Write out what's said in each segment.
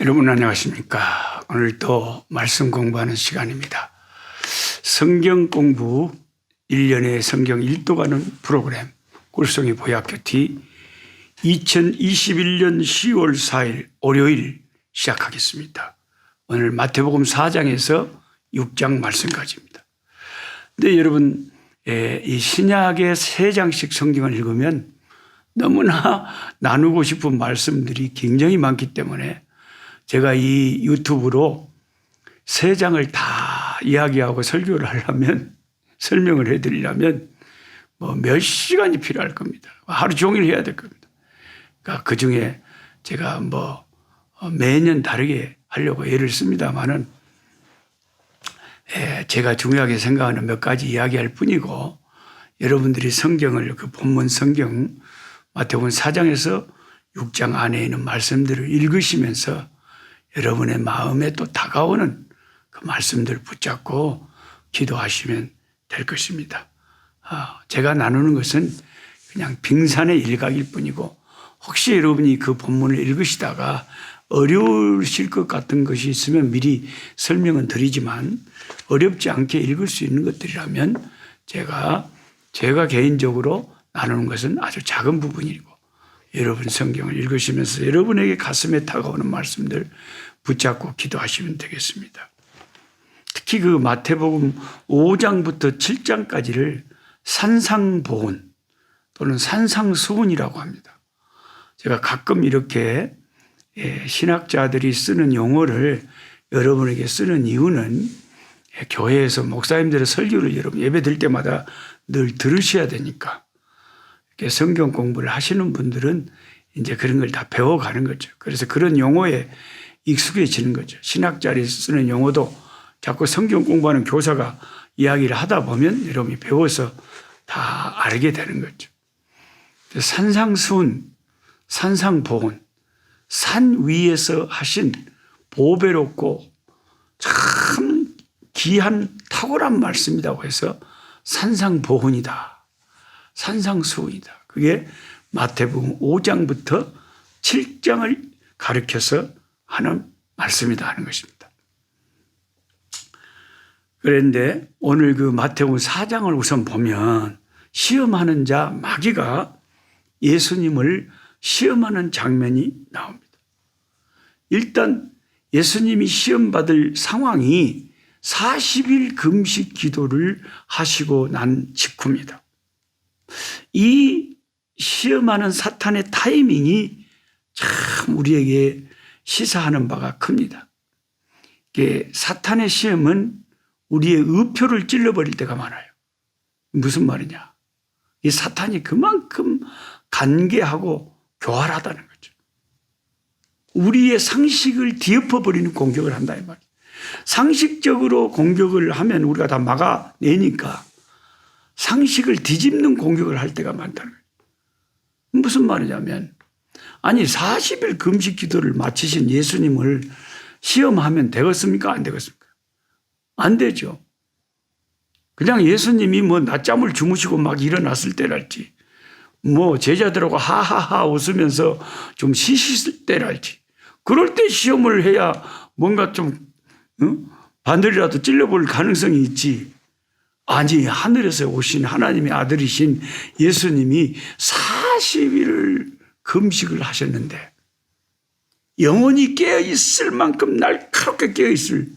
여러분 안녕하십니까? 오늘 또 말씀 공부하는 시간입니다. 성경 공부 1년에 성경 1도 가는 프로그램 꿀송이 보약교티 2021년 10월 4일 월요일 시작하겠습니다. 오늘 마태복음 4장에서 6장 말씀까지입니다. 근데 여러분 이 신약의 3장씩 성경을 읽으면 너무나 나누고 싶은 말씀들이 굉장히 많기 때문에 제가 이 유튜브로 3장을 다 이야기하고 설교를 하려면, 설명을 해드리려면 몇 시간이 필요할 겁니다. 하루 종일 해야 될 겁니다. 그러니까 그 중에 제가 매년 다르게 하려고 애를 씁니다만은 제가 중요하게 생각하는 몇 가지 이야기할 뿐이고, 여러분들이 성경을 그 본문 성경 마태복음 4장에서 6장 안에 있는 말씀들을 읽으시면서 여러분의 마음에 또 다가오는 그 말씀들을 붙잡고 기도하시면 될 것입니다. 제가 나누는 것은 그냥 빙산의 일각일 뿐이고, 혹시 여러분이 그 본문을 읽으시다가 어려우실 것 같은 것이 있으면 미리 설명은 드리지만, 어렵지 않게 읽을 수 있는 것들이라면 제가 개인적으로 나누는 것은 아주 작은 부분이고, 여러분 성경을 읽으시면서 여러분에게 가슴에 다가오는 말씀들 붙잡고 기도하시면 되겠습니다. 특히 그 마태복음 5장부터 7장까지를 산상보훈 또는 산상수훈이라고 합니다. 제가 가끔 이렇게 신학자들이 쓰는 용어를 여러분에게 쓰는 이유는 교회에서 목사님들의 설교를 여러분 예배 드릴 때마다 늘 들으셔야 되니까, 이렇게 성경 공부를 하시는 분들은 이제 그런 걸 다 배워가는 거죠. 그래서 그런 용어에 익숙해지는 거죠. 신학자들이 쓰는 용어도 자꾸 성경 공부하는 교사가 이야기를 하다 보면 여러분이 배워서 다 알게 되는 거죠. 산상수훈, 산상보훈, 산 위에서 하신 보배롭고 참 귀한 탁월한 말씀이라고 해서 산상보훈이다, 산상수훈이다. 그게 마태복음 5장부터 7장을 가르쳐서 하는 말씀이다 하는 것입니다. 그런데 오늘 그 마태복음 4장을 우선 보면 시험하는 자 마귀가 예수님을 시험하는 장면이 나옵니다. 일단 예수님이 시험받을 상황이 40일 금식 기도를 하시고 난 직후입니다. 이 시험하는 사탄의 타이밍이 참 우리에게 시사하는 바가 큽니다. 사탄의 시험은 우리의 의표를 찔러버릴 때가 많아요. 무슨 말이냐? 이 사탄이 그만큼 간계하고 교활하다는 거죠. 우리의 상식을 뒤엎어버리는 공격을 한다 이 말이에요. 상식적으로 공격을 하면 우리가 다 막아내니까 상식을 뒤집는 공격을 할 때가 많다는 거예요. 무슨 말이냐면, 아니 40일 금식 기도를 마치신 예수님을 시험하면 되겠습니까? 안 되겠습니까? 안 되죠. 그냥 예수님이 낮잠을 주무시고 막 일어났을 때랄지, 제자들하고 하하하 웃으면서 좀 쉬실 때랄지, 그럴 때 시험을 해야 뭔가 좀 바늘이라도 찔러볼 가능성이 있지. 아니, 하늘에서 오신 하나님의 아들이신 예수님이 40일을 금식을 하셨는데 영원히 깨어있을 만큼 날카롭게 깨어있을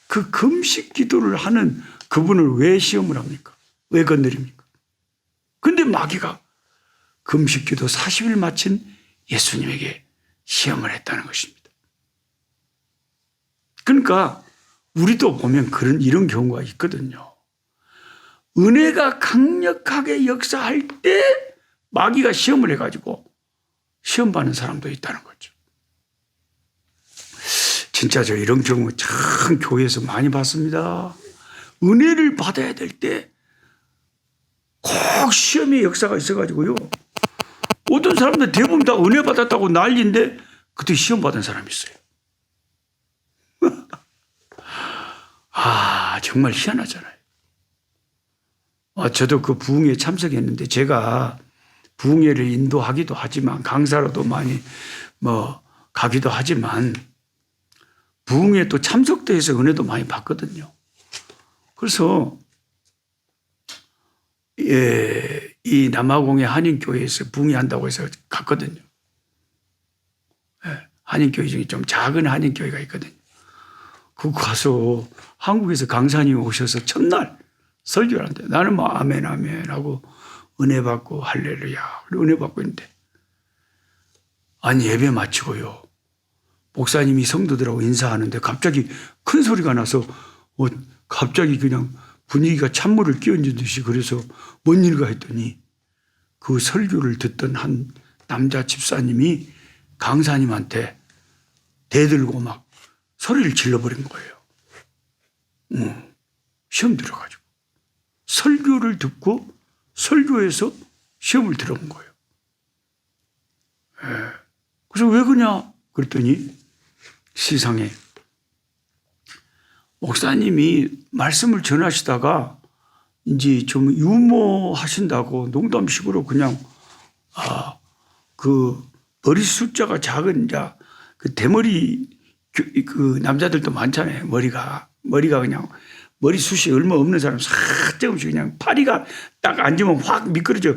그 금식 기도를 하는 그분을 왜 시험을 합니까? 왜 건드립니까? 근데 마귀가 금식 기도 40일 마친 예수님에게 시험을 했다는 것입니다. 그러니까 우리도 보면 이런 경우가 있거든요. 은혜가 강력하게 역사할 때 마귀가 시험을 해가지고 시험받는 사람도 있다는 거죠. 진짜 저 이런 경우 참 교회에서 많이 봤습니다. 은혜를 받아야 될 때 꼭 시험의 역사가 있어가지고요. 어떤 사람들 대부분 다 은혜 받았다고 난리인데 그때 시험 받은 사람이 있어요. 정말 희한하잖아요. 저도 그 부흥회에 참석했는데, 제가 부흥회를 인도하기도 하지만 강사로도 많이 가기도 하지만 부흥에 또 참석도 해서 은혜도 많이 받거든요. 그래서 이 남아공의 한인교회에서 부흥회한다고 해서 갔거든요. 한인교회 중에 좀 작은 한인교회가 있거든요. 그 가서 한국에서 강사님이 오셔서 첫날 설교를 하는데 나는 뭐 아멘 아멘 하고 은혜 받고 할렐루야 은혜 받고 있는데 아니 예배 마치고요. 목사님이 성도들하고 인사하는데 갑자기 큰 소리가 나서 갑자기 그냥 분위기가 찬물을 끼얹은 듯이 그래서 뭔 일가 했더니 그 설교를 듣던 한 남자 집사님이 강사님한테 대들고 막 소리를 질러버린 거예요. 시험 들어가지고. 설교를 듣고 설교에서 시험을 들어온 거예요. 그래서 왜 그러냐 그랬더니 세상에 목사님이 말씀을 전하시다가 이제 좀 유머하신다고 농담식으로 그냥 그 머리 숫자가 작은 자 그 대머리 그 남자들도 많잖아요. 머리가 그냥 머리숱이 얼마 없는 사람 살짝씩 그냥 파리가 딱 앉으면 확 미끄러져.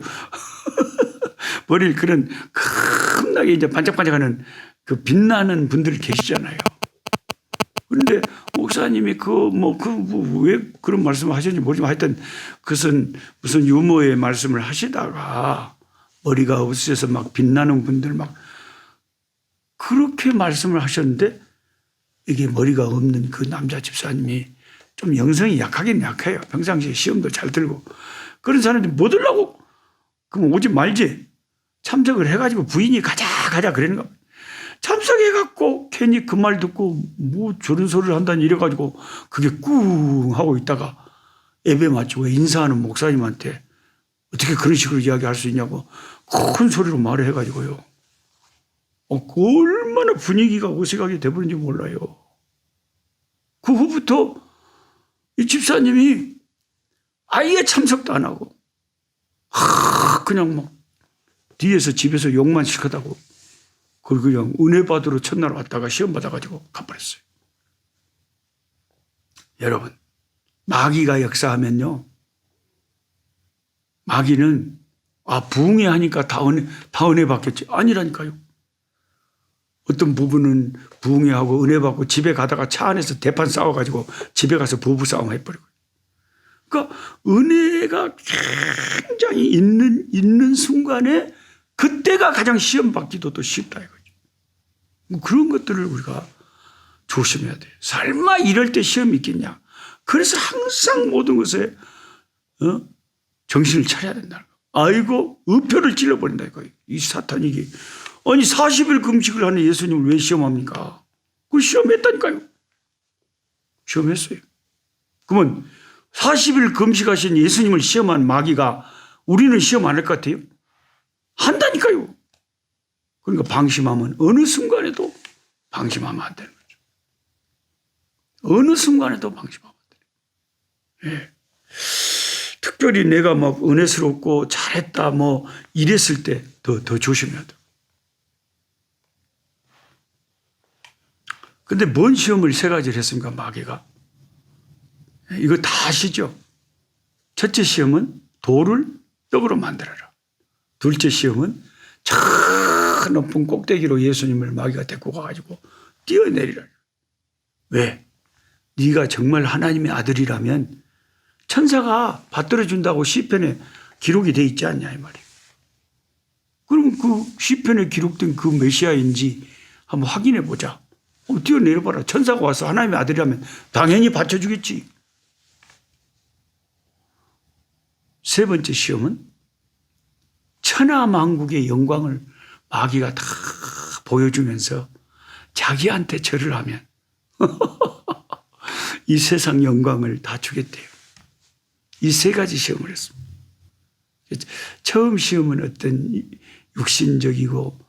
머리를 그런 겁나게 이제 반짝반짝하는 그 빛나는 분들 계시잖아요. 그런데 목사님이 왜 그런 말씀을 하셨는지 모르지만 하여튼 그것은 무슨 유머의 말씀을 하시다가 머리가 없으셔서 막 빛나는 분들 막 그렇게 말씀을 하셨는데 이게 머리가 없는 그 남자 집사님이 좀 영성이 약하긴 약해요. 평상시에 시험도 잘 들고. 그런 사람들이 못 오려고 그럼 오지 말지. 참석을 해가지고 부인이 가자 그러는 거. 참석해갖고 괜히 그 말 듣고 뭐 저런 소리를 한다니 이래가지고 그게 꿍 하고 있다가 예배 마치고 인사하는 목사님한테 어떻게 그런 식으로 이야기할 수 있냐고 큰 소리로 말을 해가지고요. 얼마나 분위기가 어색하게 돼버린지 몰라요. 그 후부터 이 집사님이 아예 참석도 안 하고 그냥 막 뒤에서 집에서 욕만 실컷 하고 그걸 그냥 은혜 받으러 첫날 왔다가 시험 받아가지고 가버렸어요. 여러분 마귀가 역사하면요 마귀는 부흥회 하니까 다 은혜 받겠지 아니라니까요. 어떤 부부는 부흥회하고 은혜 받고 집에 가다가 차 안에서 대판 싸워가지고 집에 가서 부부싸움 해버리고. 그러니까 은혜가 굉장히 있는 순간에 그때가 가장 시험 받기도 또 쉽다 이거죠. 그런 것들을 우리가 조심해야 돼요. 설마 이럴 때 시험이 있겠냐. 그래서 항상 모든 것에 정신을 차려야 된다는 거. 아이고 의표를 찔러버린다 이거예요. 이 사탄이 이게. 아니 40일 금식을 하는 예수님을 왜 시험합니까? 그 시험했다니까요. 시험했어요. 그러면 40일 금식하신 예수님을 시험한 마귀가 우리는 시험 안 할 것 같아요? 한다니까요. 그러니까 방심하면 어느 순간에도 방심하면 안 되는 거죠. 어느 순간에도 방심하면 안 돼요. 예. 특별히 내가 막 은혜스럽고 잘했다 뭐 이랬을 때 더 조심해야 돼요. 근데 뭔 시험을 세 가지를 했습니까, 마귀가? 이거 다 아시죠? 첫째 시험은 돌을 떡으로 만들어라. 둘째 시험은 저 높은 꼭대기로 예수님을 마귀가 데리고 가가지고 뛰어내리라. 왜? 네가 정말 하나님의 아들이라면 천사가 받들어준다고 시편에 기록이 돼 있지 않냐 이 말이에요. 그럼 그 시편에 기록된 그 메시아인지 한번 확인해 보자. 뛰어내려봐라. 천사가 와서 하나님의 아들이라면 당연히 받쳐주겠지. 세 번째 시험은 천하만국의 영광을 마귀가 다 보여주면서 자기한테 절을 하면 이 세상 영광을 다 주겠대요. 이 세 가지 시험을 했습니다. 처음 시험은 어떤 육신적이고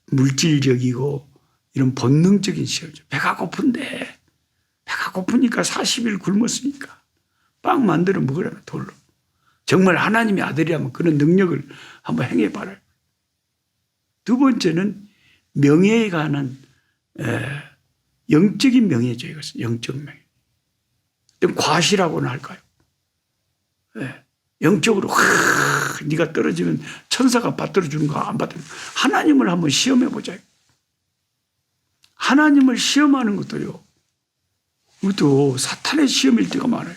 물질적이고 이런 본능적인 시험이죠. 배가 고픈데 배가 고프니까 40일 굶었으니까 빵 만들어 먹으라면 돌로. 정말 하나님의 아들이라면 그런 능력을 한번 행해봐라. 두 번째는 명예에 관한 영적인 명예죠. 이것은 영적 명예. 과시라고는 할까요? 네. 영적으로 네가 떨어지면 천사가 받들어 주는가 안 받들어 주는가. 하나님을 한번 시험해 보자. 하나님을 시험하는 것도요. 이것도 사탄의 시험일 때가 많아요.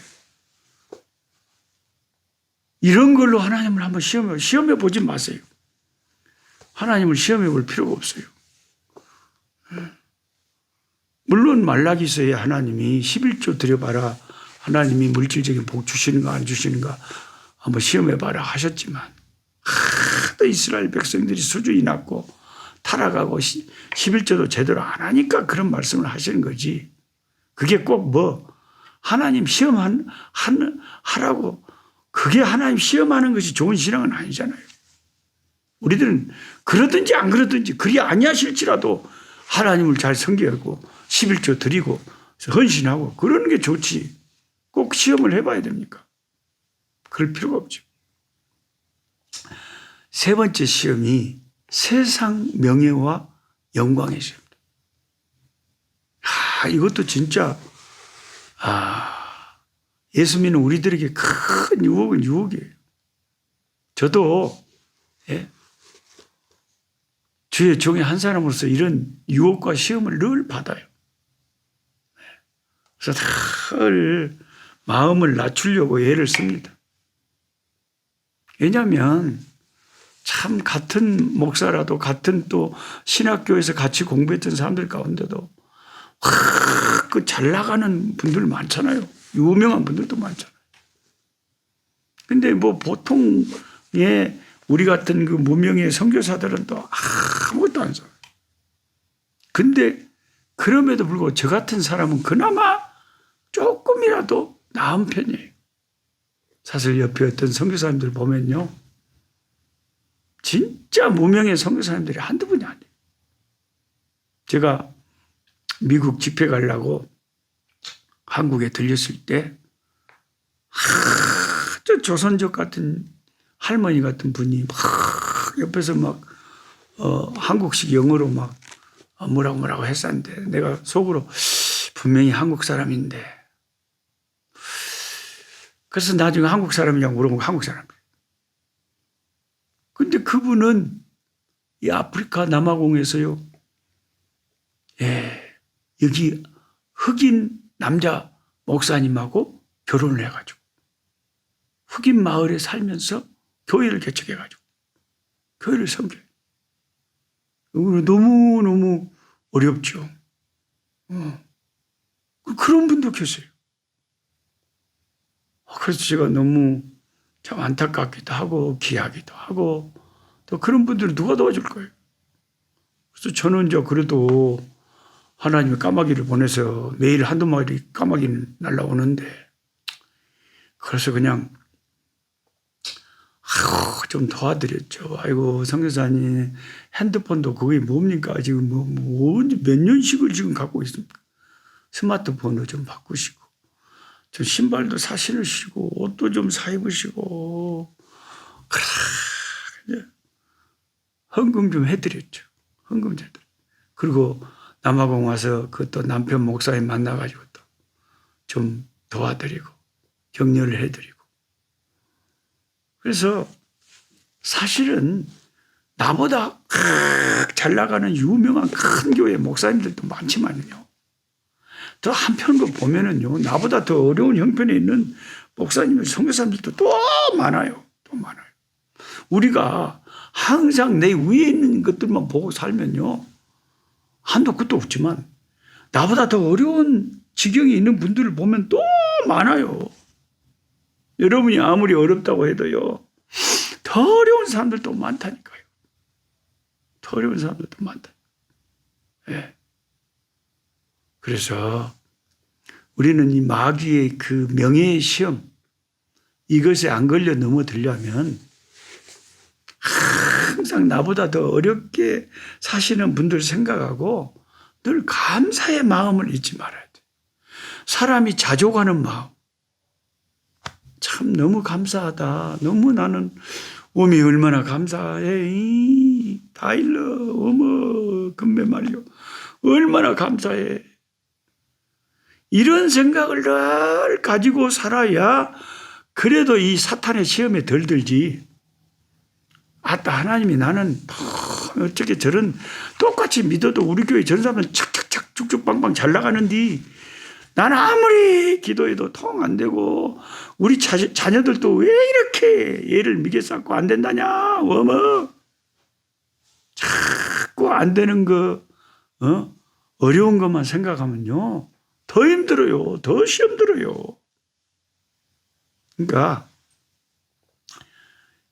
이런 걸로 하나님을 한번 시험해 보지 마세요. 하나님을 시험해 볼 필요가 없어요. 물론 말라기서에 하나님이 11조 드려봐라. 하나님이 물질적인 복 주시는가 안 주시는가 한번 시험해봐라 하셨지만 하도 이스라엘 백성들이 수준이 낮고 타락하고 11조도 제대로 안 하니까 그런 말씀을 하시는 거지. 그게 꼭 뭐 하나님 하라고 그게 하나님 시험하는 것이 좋은 신앙은 아니잖아요. 우리들은 그러든지 안 그러든지 그리 아니하실지라도 하나님을 잘 섬기고 11조 드리고 헌신하고 그러는 게 좋지. 꼭 시험을 해봐야 됩니까? 그럴 필요가 없죠. 세 번째 시험이 세상 명예와 영광의 시험입니다. 이것도 진짜 예수 믿는 우리들에게 큰 유혹은 유혹이에요. 저도 주의 종의 한 사람으로서 이런 유혹과 시험을 늘 받아요. 그래서 늘 마음을 낮추려고 애를 씁니다. 왜냐하면 참 같은 목사라도 같은 또 신학교에서 같이 공부했던 사람들 가운데도 그 잘 나가는 분들 많잖아요. 유명한 분들도 많잖아요. 근데 뭐 보통의 우리 같은 그 무명의 선교사들은 또 아무것도 안 써요. 근데 그럼에도 불구하고 저 같은 사람은 그나마 조금이라도 나은 편이에요. 사실 옆에 어떤 선교사님들 보면요. 진짜 무명의 선교사님들이 한두 분이 아니에요. 제가 미국 집회 가려고 한국에 들렸을 때 아주 조선족 같은 할머니 같은 분이 막 옆에서 막 한국식 영어로 막 뭐라고 했었는데 내가 속으로 분명히 한국 사람인데 그래서 나중에 한국 사람이냐고 물어보면 한국 사람이에요. 근데 그분은 이 아프리카 남아공에서요. 여기 흑인 남자 목사님하고 결혼을 해가지고 흑인 마을에 살면서 교회를 개척해가지고 교회를 섬겨요. 너무너무 어렵죠. 그런 분도 계세요. 그래서 제가 너무 참 안타깝기도 하고 귀하기도 하고 또 그런 분들은 누가 도와줄 거예요. 그래서 저는 그래도 하나님이 까마귀를 보내서 매일 한두 마리 까마귀는 날라오는데 그래서 그냥 좀 도와드렸죠. 아이고 선교사님 핸드폰도 그게 뭡니까? 지금 몇 년씩을 지금 갖고 있습니까? 스마트폰도 좀 바꾸시고 좀 신발도 사 신으시고 옷도 좀 사 입으시고 그래 헌금 좀 해드렸죠. 헌금 좀 해드렸죠. 그리고 남아공 와서 그 또 남편 목사님 만나가지고 또 좀 도와드리고 격려를 해드리고 그래서 사실은 나보다 잘 나가는 유명한 큰 교회 목사님들도 많지만요. 또 한편으로 보면은요, 나보다 더 어려운 형편에 있는 목사님, 선교사님들도 또 많아요. 또 많아요. 우리가 항상 내 위에 있는 것들만 보고 살면요, 한도 끝도 없지만 나보다 더 어려운 지경에 있는 분들을 보면 또 많아요. 여러분이 아무리 어렵다고 해도요, 더 어려운 사람들도 많다니까요. 더 어려운 사람들도 많다. 예. 그래서 우리는 이 마귀의 그 명예의 시험, 이것에 안 걸려 넘어들려면 항상 나보다 더 어렵게 사시는 분들 생각하고 늘 감사의 마음을 잊지 말아야 돼. 사람이 자족하는 마음. 참 너무 감사하다. 너무 나는 어미 얼마나 감사해. 다일러 어머 금메 말이요. 얼마나 감사해. 이런 생각을 늘 가지고 살아야 그래도 이 사탄의 시험에 덜 들지. 아따, 하나님이 나는 어떻게 저런 똑같이 믿어도 우리 교회 저런 사람은 착착착 쭉쭉빵빵 잘 나가는데 나는 아무리 기도해도 통 안 되고 우리 자녀들도 왜 이렇게 얘를 믿게 쌓고 안 된다냐. 어머, 자꾸 안 되는 거, 어려운 것만 생각하면요 더 힘들어요. 더 시험 들어요. 그러니까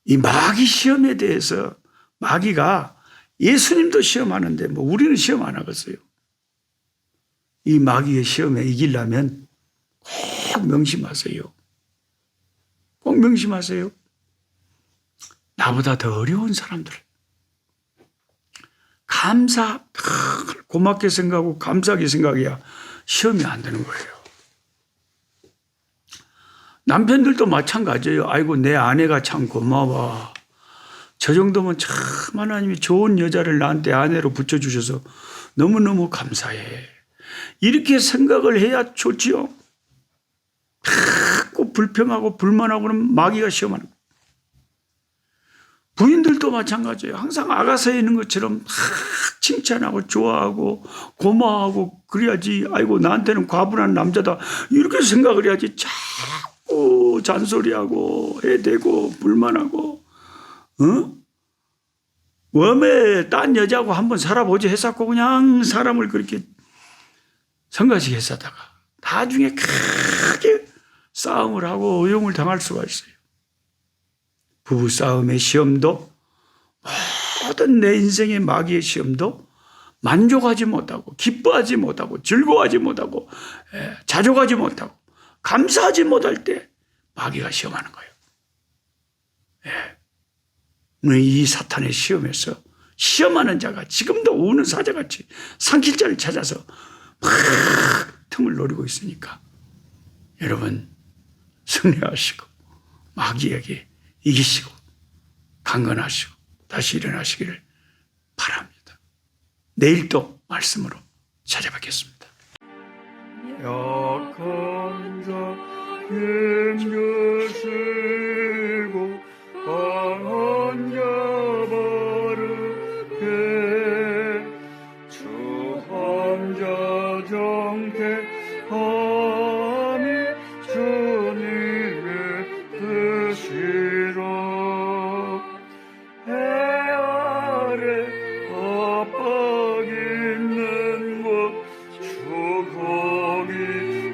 이 마귀 시험에 대해서, 마귀가 예수님도 시험하는데 뭐 우리는 시험 안 하겠어요. 이 마귀의 시험에 이기려면 꼭 명심하세요. 꼭 명심하세요. 나보다 더 어려운 사람들 고맙게 생각하고 감사하게 생각해야 시험이 안 되는 거예요. 남편들도 마찬가지예요. 아이고, 내 아내가 참 고마워. 저 정도면 참 하나님이 좋은 여자를 나한테 아내로 붙여주셔서 너무너무 감사해. 이렇게 생각을 해야 좋지요. 자꾸 불평하고 불만하고는 마귀가 시험하는 거예요. 부인들도 마찬가지예요. 항상 아가서에 있는 것처럼 칭찬하고 좋아하고 고마워하고 그래야지, 아이고 나한테는 과분한 남자다 이렇게 생각을 해야지, 자꾸 잔소리하고 해대고 불만하고 웜에 딴 여자하고 한번 살아보지 했었고 그냥 사람을 그렇게 성가시게 했었다가 나중에 크게 싸움을 하고 의용을 당할 수가 있어요. 부부싸움의 시험도, 모든 내 인생의 마귀의 시험도 만족하지 못하고 기뻐하지 못하고 즐거워하지 못하고 자족하지 못하고 감사하지 못할 때 마귀가 시험하는 거예요. 이 사탄의 시험에서 시험하는 자가 지금도 우는 사자같이 상킬자를 찾아서 막 틈을 노리고 있으니까 여러분 승리하시고 마귀에게 이기시고 강건하시고 다시 일어나시기를 바랍니다. 내일 또 말씀으로 찾아뵙겠습니다. 약한 자 힘주시고 강한 자 바르게 주한 자 정택함이 주님의 뜻이라. 해 아래 압박 있는 곳 주 거기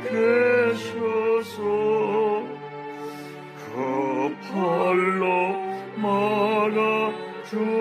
계셔서 그 팔로 막아 주